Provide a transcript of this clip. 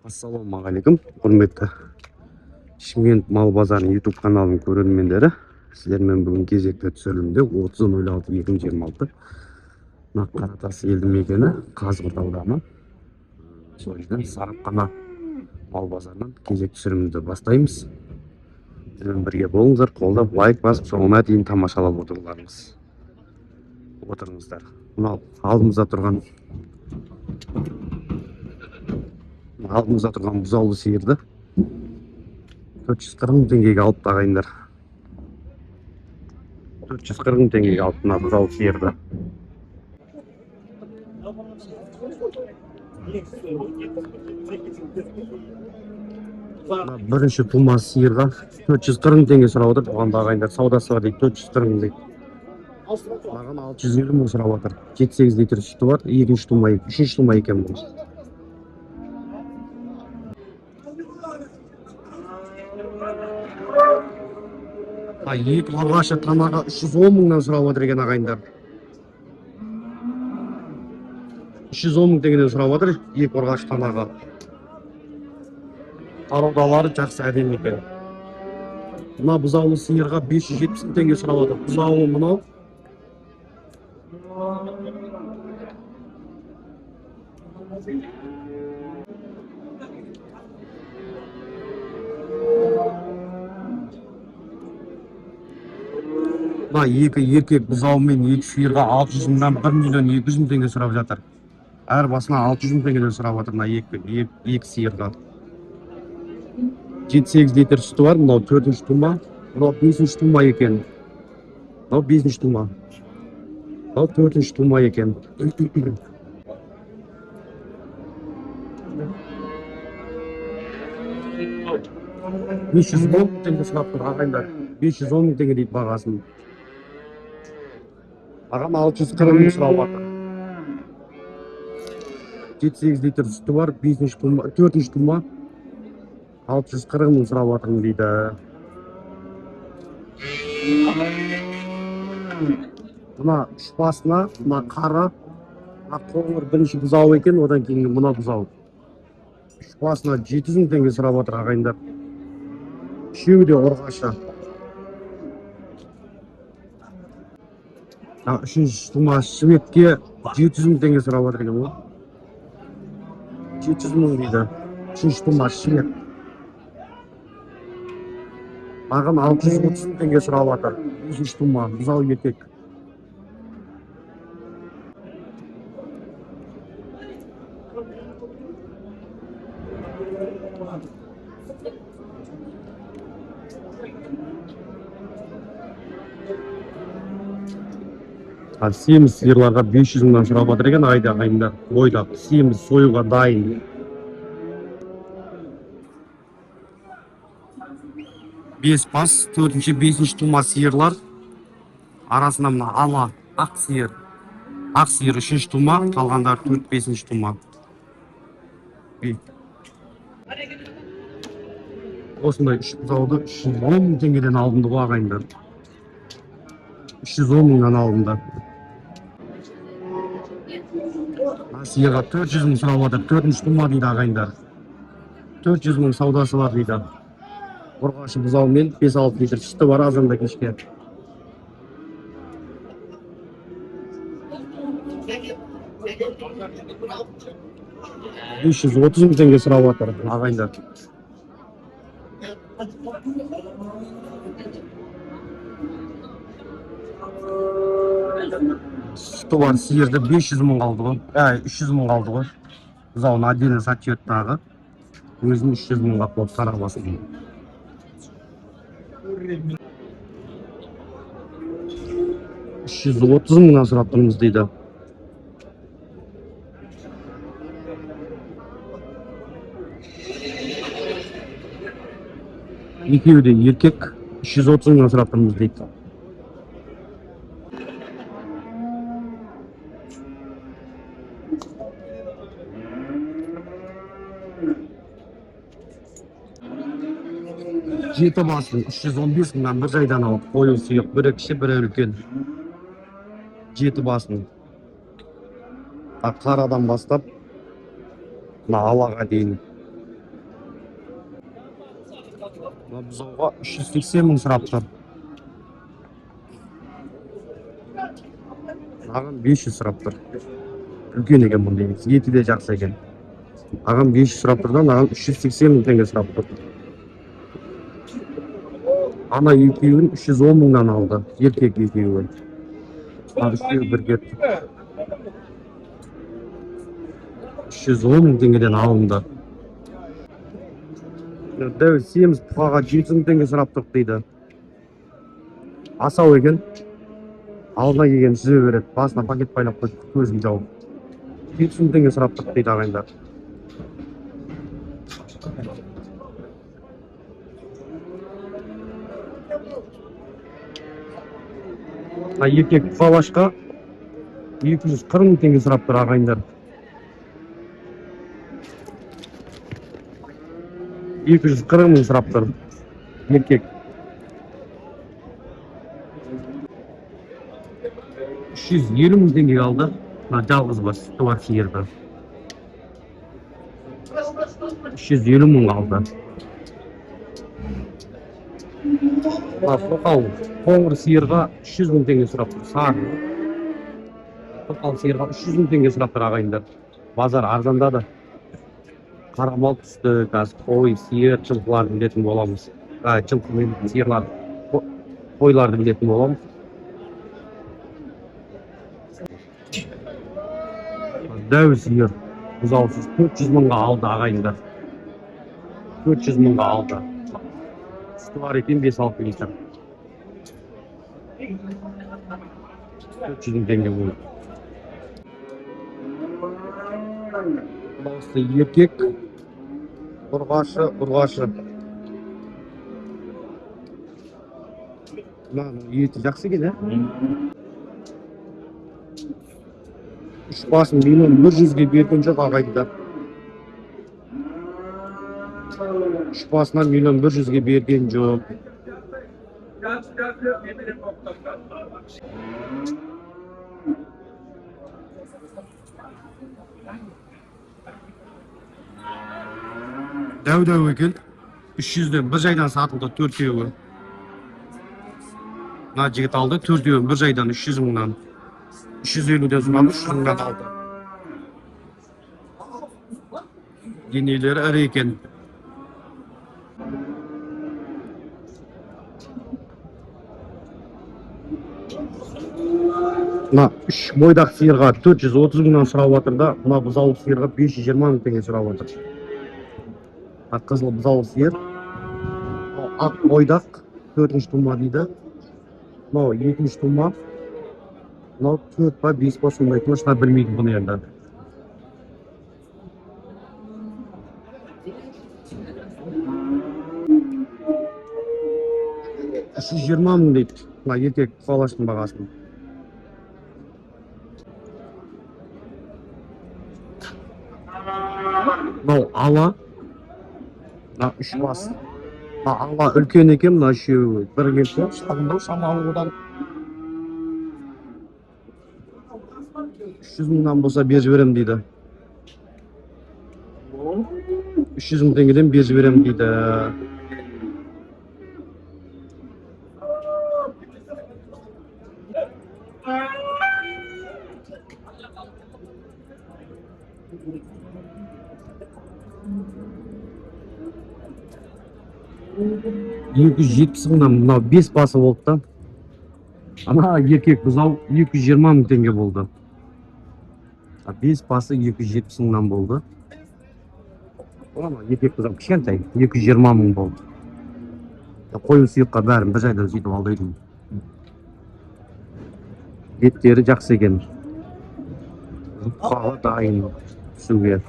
Ассалаумағалейкум, құрметті Шымкент мал базарының YouTube каналының көрермендері. Сіздермен бүгін кезекті түсірілімде 30.06.2026 Қаратас елді мекені Қазығұрт ауданы. Сол жерден Сарапхана мал базарынан кезек түсірілімді бастаймыз. Бізбен бірге болыңыздар, қолдап лайк басып, соңына дейін тамашалап отырыңыздар. Мынау алдымызда тұрған бұзаулы сиырды 440 мың теңгеге алып ағайындар. 440 мың теңгеге алып мына бұзаулы сиырды. Бірінші тума сиырға 440 мың теңге сұрап отыр. Бұғанда ағайындар саудасы бар дейді, 440 мың дейді. Маған 650 мың сұрап отыр. 7-8 литр сүті бар, екінші тума, үшінші тума екен бұл. Екі қорғашы танаға 310 мыңнан сұрап отыр екен ағайындар. 310 мың теңгеден сұрап отыр екі қорғашы танаға. Тараудалары жақсы әдемі екен. Мына бұзаулы сиырға 570 мың теңге сұрап отыр. Бұзаулы мынау. Мына екі еркек бұзаумен екі сиырға 600 мыңнан 1.200.000 теңге сұрап жатыр. Әр басына 600 мың теңгеден сұрап жатыр мына екі сиырға. 7-8 литр сүті бар, мынау 4-ші тума, мынау 5-ші тума екен. Мынау 5-ші тума. Мынау 4-ші тума екен. 510 мың теңге сұрап тұр ағайындар. 510 мың теңге дейді бағасын. Ағам 640 мың сұрап жатыр. 7-8 литр сүті бар, 4-ші тума, 640 мың сұрап жатырмын дейді. Мына үш басына, мына қара, мына қоңыр бірінші бұзау екен, одан кейін мына бұзау. Үш басына 700 мың теңге сұрап жатыр ағайындар. Үшеуі де ұрғашы. Үшінші тума шветке 700 мың теңге сұрап жатыр екен ғой. 700 мың дейді. Үшінші тума швет. Маған 630 мың теңге сұрап жатыр. Үшінші тума бұзау еркек. Семіз сиырларға 500 мыңнан сұрап жатыр екен ағайындар. Бойда семіз союға дайын. 5 бас, 4-ші, 5-ші тума сиырлар. Арасында мына ала, ақ сиыр. Ақ сиыр 3-ші тума, қалғандар 4-5-ші тума. Осындай үш бұзауды 310 мың теңгеден алынды ғой ағайындар. 310 мыңнан алынды. Сиырға 400 мың сұрап жатыр. 4-ші тума дейді ағайындар. 400 мың саудасы бар дейді. Ұрғашы бұзаумен 5-6 литр сүті бар азанда кешке. 530 мың теңге сұрап жатыр ағайындар. Сүті бар сиырды 500 мың қалды ғой. 300 мың қалды ғой. Бұзауын отдельно сатып жіберді тағы. Өзін 300 мыңға қойып тарабасын. 330 мыңнан сұрап тұрмыз дейді. Екеуі де еркек, 330 мыңнан сұрап тұрмыз дейді. Жеті басын 315 мыңнан бір жайдан алып, қою сұйық, бірі кіші, бірі үлкен. Жеті басын. Қарадан бастап мына алаға дейін. Мына бұзауға 380 мың сұрап тұр. Ағам 500 сұрап тұр. Үлкен екен бұндай, еті де жақсы екен. Ағам 500 сұрап тұрдан, ағам 380 мың теңге сұрап тұр. Ана екеуін 310 мыңнан алды, еркек екеуін. Үшеуі бір кетті. 310 мың теңгеден алынды. Дәу семіз бұқаға 700 мың теңге сұрап тұр дейді. Асау екен. Алдына келген жүзе береді. Басына пакет байлап қойып, көзін жауып. 700 мың теңге сұрап тұр дейді ағайындар. Еркек бұқалашқа 240 мың теңге сұрап тұр ағайындар. 240 мың сұрап тұр еркек. 350 мың теңге алды. Жалғыз бас, сүті бар сиырды. 350 мың алды. Тоқал қоңыр сиырға 300 мың теңге сұрап тұр. Сары. Тоқал сиырға 300 мың теңге сұрап тұр ағайындар. Базар арзандады. Қарамал түсті, қой, сиыр, жылқыларды білетін боламыз. Жылқы мен сиырлар, қойларды білетін боламыз. Дәу сиыр, бұзаусыз 400 мыңға алды ағайындар. 400 мыңға алды. Сүті бар екен 5-6 литр. 400 мың теңге болды. Осы еркек, ұрғашы. Еті жақсы екен, Үш басын миллион 100-ге берген жоқ ағайындар. Үш басынан миллион 100-ге берген жоқ. Дәу екен. 300-ден бір жайдан сатылды 4-еуі. Мына жігіт алды 4-еуін бір жайдан 300 мыңнан. 350-ден сұрады 300 мыңнан алды. Денелері ірі екен. Мына 3 бойдақ сиырға 430 мыңнан сұрап отыр да, мына бұзаулы сиырға 520 мың теңге сұрап отыр. Қызыл бұзаулы сиыр. Ақ бойдақ 4-ші тума дейді. Мынау 2-ші тума. Мынау 4 па 5 па сондай точно білмейді бұны енді. $320 мың дейді. Мына еркек бұқалаштың бағасын. Мынау ала. Мына 3 бас. Ала үлкен екен, мына үшеуі. Бір келсе, шағындау шамалы одан. 300 мыңнан болса беріп жіберем дейді. 300 мың теңгеден беріп жіберем дейді. $270 мыңнан мынау 5 басы болды да. Ана еркек бұзау 220 мың теңге болды. 5 басы 270 мыңнан болды. Ана еркек бұзау кішкентай 220 мың болды. Қою сүйекқа бәрін бір жайда сөйтіп алдайдым. Еттері жақсы екен. Жұпқаға дайын түсуге.